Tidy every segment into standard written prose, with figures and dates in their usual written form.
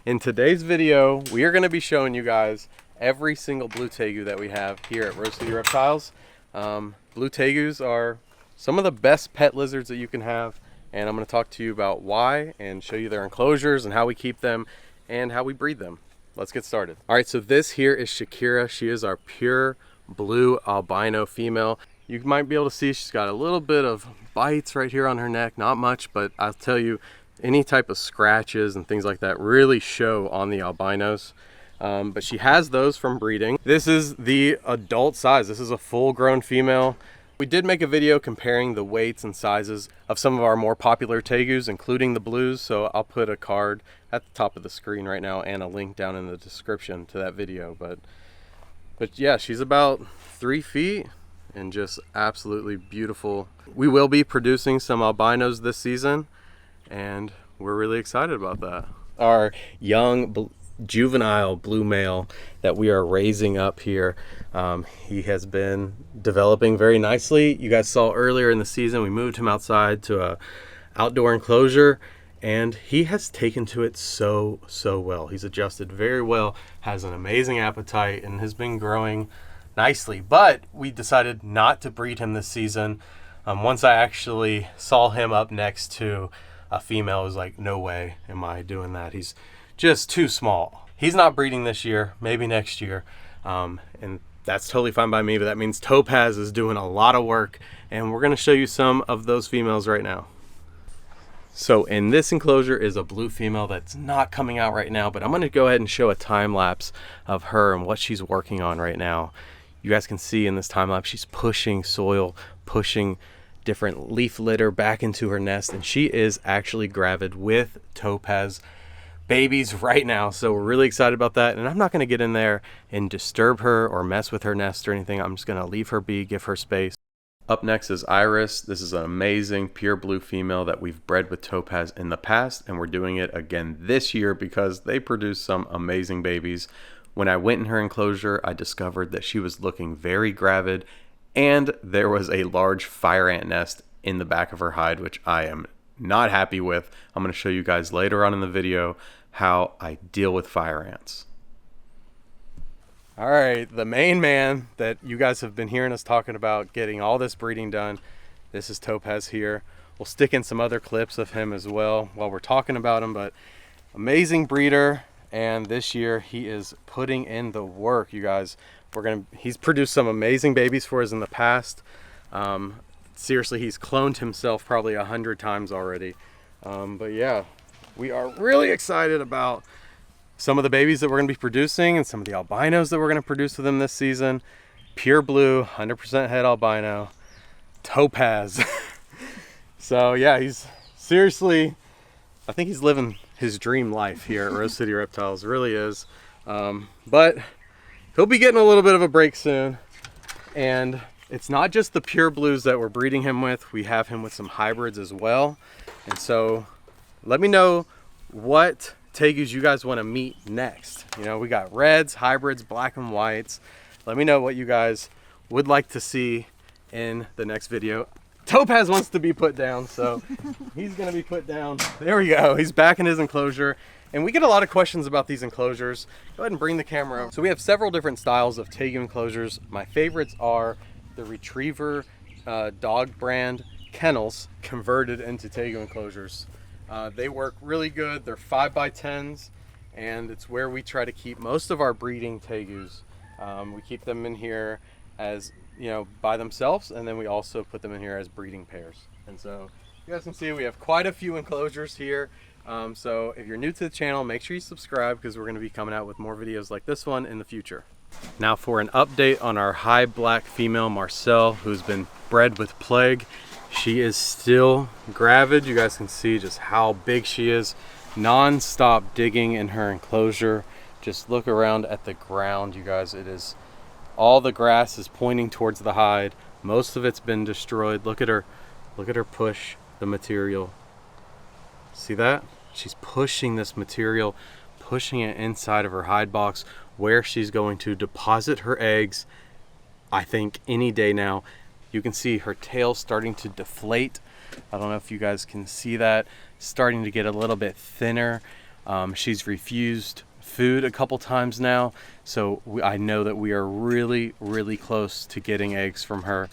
In today's video, we are going to be showing you guys every single blue tegu that we have here at Rose City Reptiles. Blue tegus are some of the best pet lizards that you can have, and I'm going to talk to you about why and show you their enclosures and how we keep them and how we breed them. Let's get started. All right, so this here is Shakira. She is our pure blue albino female. You might be able to see she's got a little bit of bites right here on her neck, not much, but I'll tell you, any type of scratches and things like that really show on the albinos. But she has those from breeding. This is the adult size. This is a full-grown female. We did make a video comparing the weights and sizes of some of our more popular tegus, including the blues, so I'll put a card at the top of the screen right now and a link down in the description to that video. But yeah, she's about 3 feet and just absolutely beautiful. We will be producing some albinos this season, and we're really excited about that. Our young juvenile blue male that we are raising up here, he has been developing very nicely. You guys saw earlier in the season we moved him outside to a outdoor enclosure, and he has taken to it so well. He's adjusted very well, has an amazing appetite, and has been growing nicely. But we decided not to breed him this season. Once I actually saw him up next to a female, I was like, no way am I doing that. He's just too small. He's not breeding this year, maybe next year. And that's totally fine by me, but that means Topaz is doing a lot of work, and we're gonna show you some of those females right now. So in this enclosure is a blue female that's not coming out right now, but I'm gonna go ahead and show a time lapse of her and what she's working on right now. You guys can see in this time lapse, she's pushing soil, pushing different leaf litter back into her nest, and she is actually gravid with Topaz babies right now. So we're really excited about that, and I'm not going to get in there and disturb her or mess with her nest or anything. I'm just going to leave her be, give her space. Up next is Iris. This is an amazing pure blue female that we've bred with Topaz in the past, and we're doing it again this year because they produce some amazing babies. When I went in her enclosure, I discovered that she was looking very gravid, and there was a large fire ant nest in the back of her hide, which I am not happy with. I'm going to show you guys later on in the video how I deal with fire ants. All right, the main man that you guys have been hearing us talking about getting all this breeding done, this is Topaz here. We'll stick in some other clips of him as well while we're talking about him, but amazing breeder, and this year he is putting in the work, you guys. He's produced some amazing babies for us in the past. Seriously, he's cloned himself probably 100 times already. But yeah, we are really excited about some of the babies that we're going to be producing and some of the albinos that we're going to produce with him this season. Pure blue, 100% head albino, Topaz. So yeah, he's seriously, I think he's living his dream life here at Rose City Reptiles, really is. But he'll be getting a little bit of a break soon, and it's not just the pure blues that we're breeding him with. We have him with some hybrids as well. And so let me know what tegus you guys want to meet next. You know, we got reds, hybrids, black and whites. Let me know what you guys would like to see in the next video. Topaz wants to be put down, so he's gonna be put down. There we go, he's back in his enclosure. And we get a lot of questions about these enclosures. Go ahead and bring the camera over. So we have several different styles of tegu enclosures. My favorites are the Retriever dog brand kennels converted into tegu enclosures. They work really good. They're 5x10s, and it's where we try to keep most of our breeding tegus. We keep them in here as, you know, by themselves, and then we also put them in here as breeding pairs. And so you guys can see we have quite a few enclosures here. So if you're new to the channel, make sure you subscribe because we're going to be coming out with more videos like this one in the future. Now for an update on our high black female Marcel, who's been bred with plague. She is still gravid. You guys can see just how big she is. Non-stop digging in her enclosure. Just look around at the ground, you guys. It is, all the grass is pointing towards the hide. Most of it's been destroyed. Look at her push the material. See that? She's pushing this material, pushing it inside of her hide box where she's going to deposit her eggs, I think, any day now. You can see her tail starting to deflate. I don't know if you guys can see that. Starting to get a little bit thinner. She's refused food a couple times now, so I know that we are really, really close to getting eggs from her.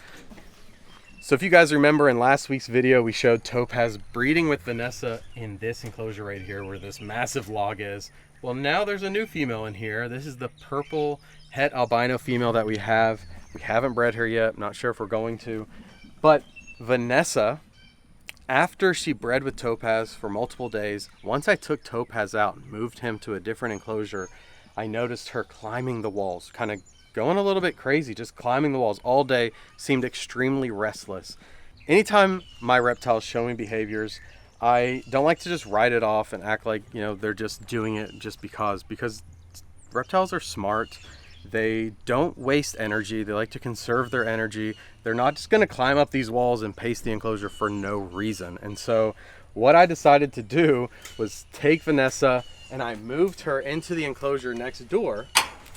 So if you guys remember in last week's video, we showed Topaz breeding with Vanessa in this enclosure right here where this massive log is. Well, now there's a new female in here. This is the purple het albino female that we have. We haven't bred her yet. I'm not sure if we're going to. But Vanessa, after she bred with Topaz for multiple days, once I took Topaz out and moved him to a different enclosure, I noticed her climbing the walls, kind of going a little bit crazy, just climbing the walls all day, seemed extremely restless. Anytime my reptiles show me behaviors, I don't like to just write it off and act like, you know, they're just doing it just because reptiles are smart. They don't waste energy. They like to conserve their energy. They're not just going to climb up these walls and pace the enclosure for no reason. And so what I decided to do was take Vanessa and I moved her into the enclosure next door.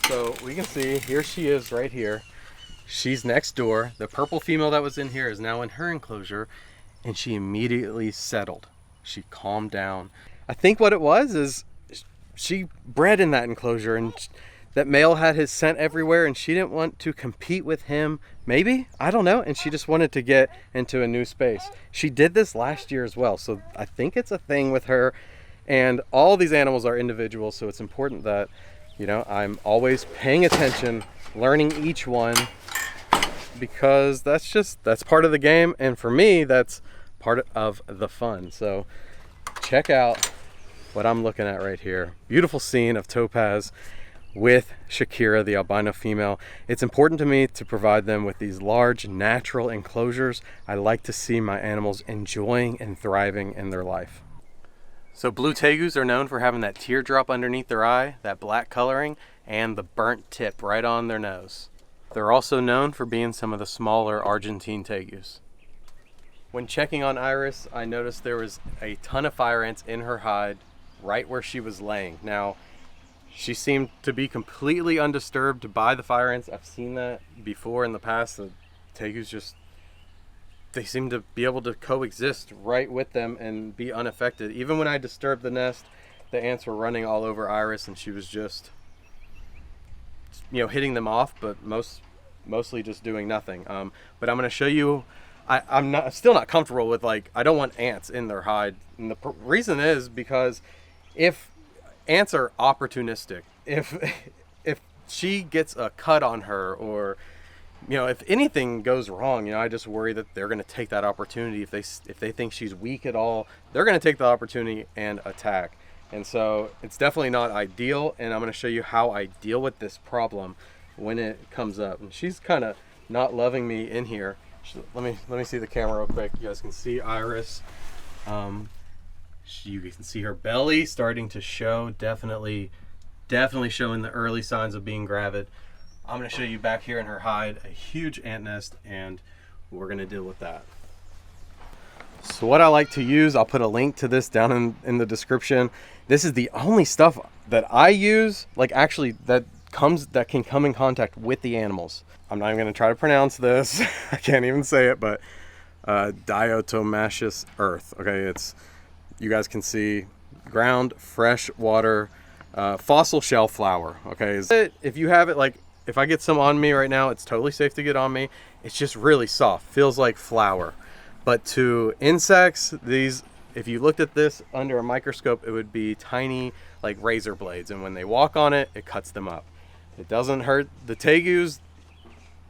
So we can see, here she is right here. She's next door. The purple female that was in here is now in her enclosure, and she immediately settled. She calmed down. I think what it was is she bred in that enclosure, and that male had his scent everywhere, and she didn't want to compete with him. Maybe, I don't know. And she just wanted to get into a new space. She did this last year as well. So I think it's a thing with her, and all these animals are individuals. So it's important that, you know, I'm always paying attention, learning each one, because that's part of the game. And for me, that's part of the fun. So check out what I'm looking at right here. Beautiful scene of Topaz with Shakira, the albino female. It's important to me to provide them with these large natural enclosures. I like to see my animals enjoying and thriving in their life. So blue Tegus are known for having that teardrop underneath their eye, that black coloring, and the burnt tip right on their nose. They're also known for being some of the smaller Argentine Tegus. When checking on Iris, I noticed there was a ton of fire ants in her hide right where she was laying. Now, she seemed to be completely undisturbed by the fire ants. I've seen that before in the past. The Tegus just, they seem to be able to coexist right with them and be unaffected. Even when I disturbed the nest, the ants were running all over Iris, and she was just, you know, hitting them off, but mostly just doing nothing. But I'm going to show you. I'm still not comfortable with, like, I don't want ants in their hide, and the reason is because if ants are opportunistic, if she gets a cut on her, or, you know, if anything goes wrong, you know, I just worry that they're going to take that opportunity. If they think she's weak at all, they're going to take the opportunity and attack. And so it's definitely not ideal, and I'm going to show you how I deal with this problem when it comes up. And she's kind of not loving me in here. Let me see the camera real quick. You guys can see Iris. You can see her belly starting to show, definitely showing the early signs of being gravid. I'm going to show you back here in her hide a huge ant nest, and we're going to deal with that. So what I like to use, I'll put a link to this down in the description. This is the only stuff that I use, like, actually that can come in contact with the animals. I'm not even going to try to pronounce this. I can't even say it, but diatomaceous earth. Okay, it's, you guys can see ground, fresh water, fossil shell flour. Okay, if you have it, like, if I get some on me right now, it's totally safe to get on me. It's just really soft, feels like flour. But to insects, these, if you looked at this under a microscope, it would be tiny, like, razor blades, and when they walk on it, it cuts them up. It doesn't hurt the Tegus.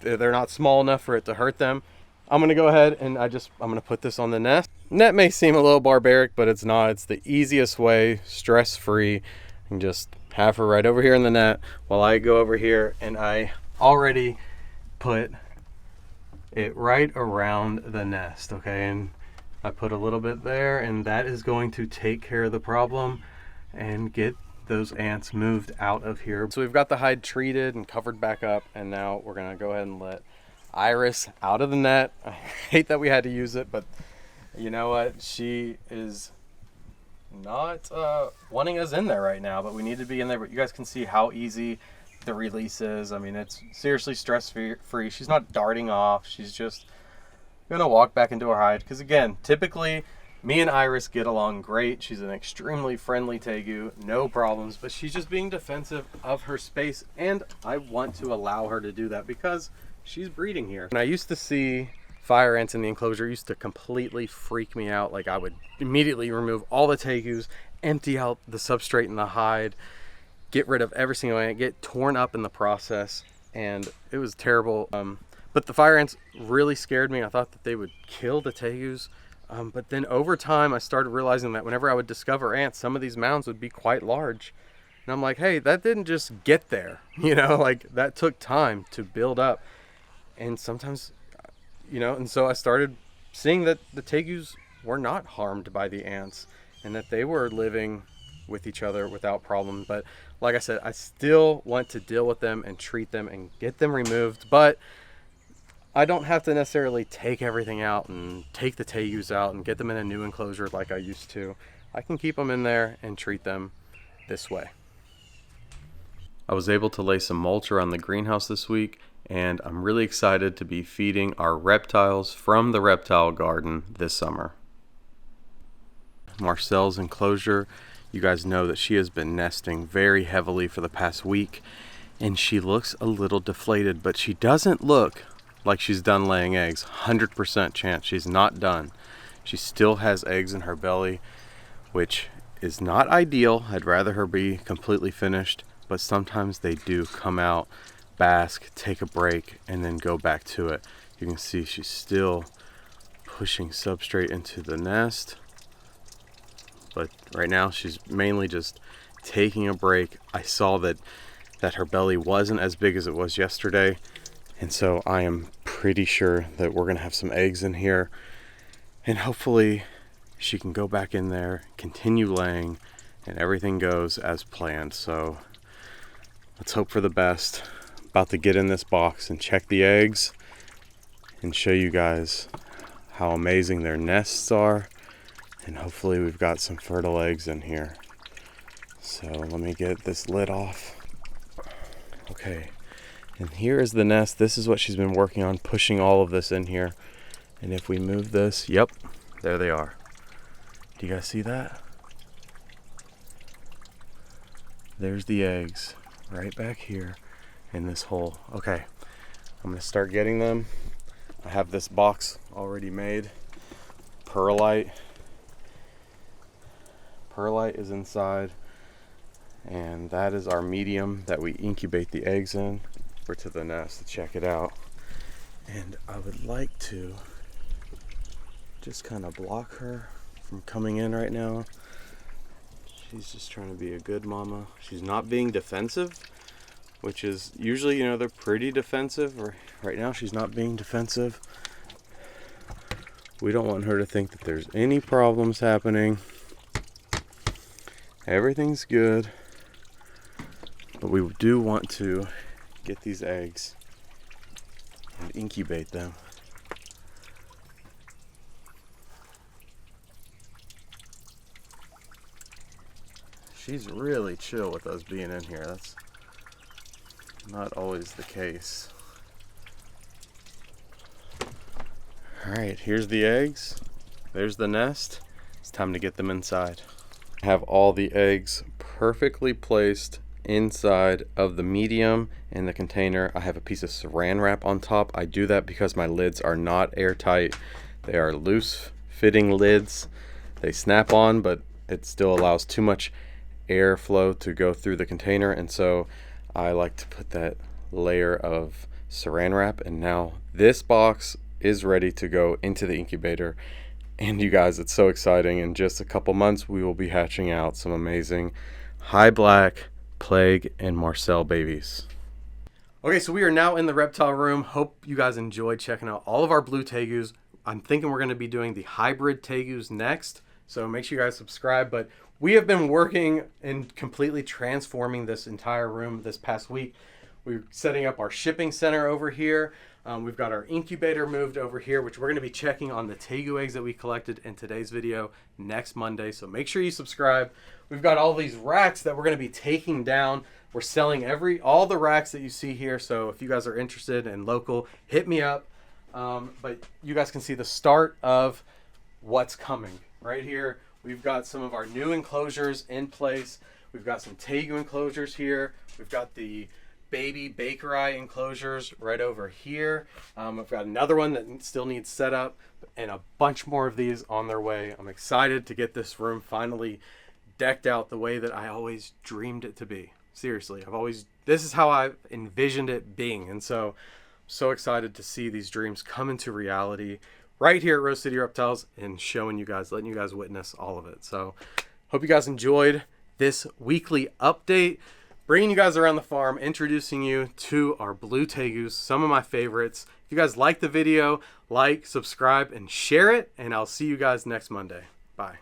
They're not small enough for it to hurt them. I'm going to go ahead and I'm going to put this on the nest. Net may seem a little barbaric, but it's not. It's the easiest way, stress-free, and just have her right over here in the net while I go over here, and I already put it right around the nest. Okay, and I put a little bit there, and that is going to take care of the problem and get those ants moved out of here. So we've got the hide treated and covered back up, and now we're gonna go ahead and let Iris out of the net. I hate that we had to use it, but you know what? She is not wanting us in there right now, but we need to be in there. But you guys can see how easy the release is. I mean, it's seriously stress-free. She's not darting off. She's just gonna walk back into her hide, because again, typically Me and Iris get along great. She's an extremely friendly Tegu, no problems, but she's just being defensive of her space, and I want to allow her to do that because she's breeding here. And I used to see fire ants in the enclosure, used to completely freak me out. Like, I would immediately remove all the Tegus, empty out the substrate and the hide, get rid of every single ant, get torn up in the process, and it was terrible. But the fire ants really scared me. I thought that they would kill the Tegus. But then over time, I started realizing that whenever I would discover ants, some of these mounds would be quite large. And I'm like, hey, that didn't just get there. You know, like, that took time to build up. And sometimes, you know, and so I started seeing that the Tegus were not harmed by the ants and that they were living with each other without problem. But like I said, I still want to deal with them and treat them and get them removed. But I don't have to necessarily take everything out and take the Tegus out and get them in a new enclosure like I used to. I can keep them in there and treat them this way. I was able to lay some mulch around the greenhouse this week, and I'm really excited to be feeding our reptiles from the reptile garden this summer. Marcel's enclosure, you guys know that she has been nesting very heavily for the past week, and she looks a little deflated, but she doesn't look like she's done laying eggs. 100% chance she's not done. She still has eggs in her belly, which is not ideal. I'd rather her be completely finished, but sometimes they do come out, bask, take a break, and then go back to it. You can see she's still pushing substrate into the nest, but right now she's mainly just taking a break. I saw that her belly wasn't as big as it was yesterday, and so I am pretty sure that we're gonna have some eggs in here, and hopefully she can go back in there, continue laying, and everything goes as planned. So let's hope for the best. About to get in this box and check the eggs and show you guys how amazing their nests are, and hopefully we've got some fertile eggs in here. So let me get this lid off. Okay. And here is the nest. This is what she's been working on, pushing all of this in here. And if we move this, yep, there they are. Do you guys see that? There's the eggs right back here in this hole. Okay, I'm gonna start getting them. I have this box already made. Perlite is inside, and that is our medium that we incubate the eggs in. Over to the nest to check it out, and I would like to just kind of block her from coming in right now. She's just trying to be a good mama. She's not being defensive, which is usually, you know, they're pretty defensive. Right now she's not being defensive. We don't want her to think that there's any problems happening. Everything's good, but we do want to get these eggs and incubate them. She's really chill with us being in here. That's not always the case. All right, here's the eggs. There's the nest. It's time to get them inside. I have all the eggs perfectly placed inside of the medium in the container. I have a piece of saran wrap on top. I do that because my lids are not airtight. They are loose fitting lids. They snap on, but it still allows too much airflow to go through the container, and so I like to put that layer of saran wrap. And now this box is ready to go into the incubator, and you guys, it's so exciting. In just a couple months we will be hatching out some amazing high black, plague, and Marcel babies. Okay, so we are now in the reptile room. Hope you guys enjoyed checking out all of our blue Tegus. I'm thinking we're going to be doing the hybrid Tegus next, so make sure you guys subscribe. But we have been working and completely transforming this entire room this past week. We're setting up our shipping center over here. We've got our incubator moved over here, which we're going to be checking on the Tegu eggs that we collected in today's video next Monday. So make sure you subscribe. We've got all these racks that we're going to be taking down. We're selling all the racks that you see here. So if you guys are interested and local, hit me up. But you guys can see the start of what's coming. Right here, we've got some of our new enclosures in place. We've got some Tegu enclosures here. We've got the baby baker eye enclosures right over here. I've got another one that still needs set up, and a bunch more of these on their way. I'm excited to get this room finally decked out the way that I always dreamed it to be. Seriously, this is how I envisioned it being, and so excited to see these dreams come into reality right here at Rose City Reptiles and showing you guys, letting you guys witness all of it. So hope you guys enjoyed this weekly update, bringing you guys around the farm, introducing you to our blue Tegus, some of my favorites. If you guys like the video, like, subscribe, and share it, and I'll see you guys next Monday. Bye.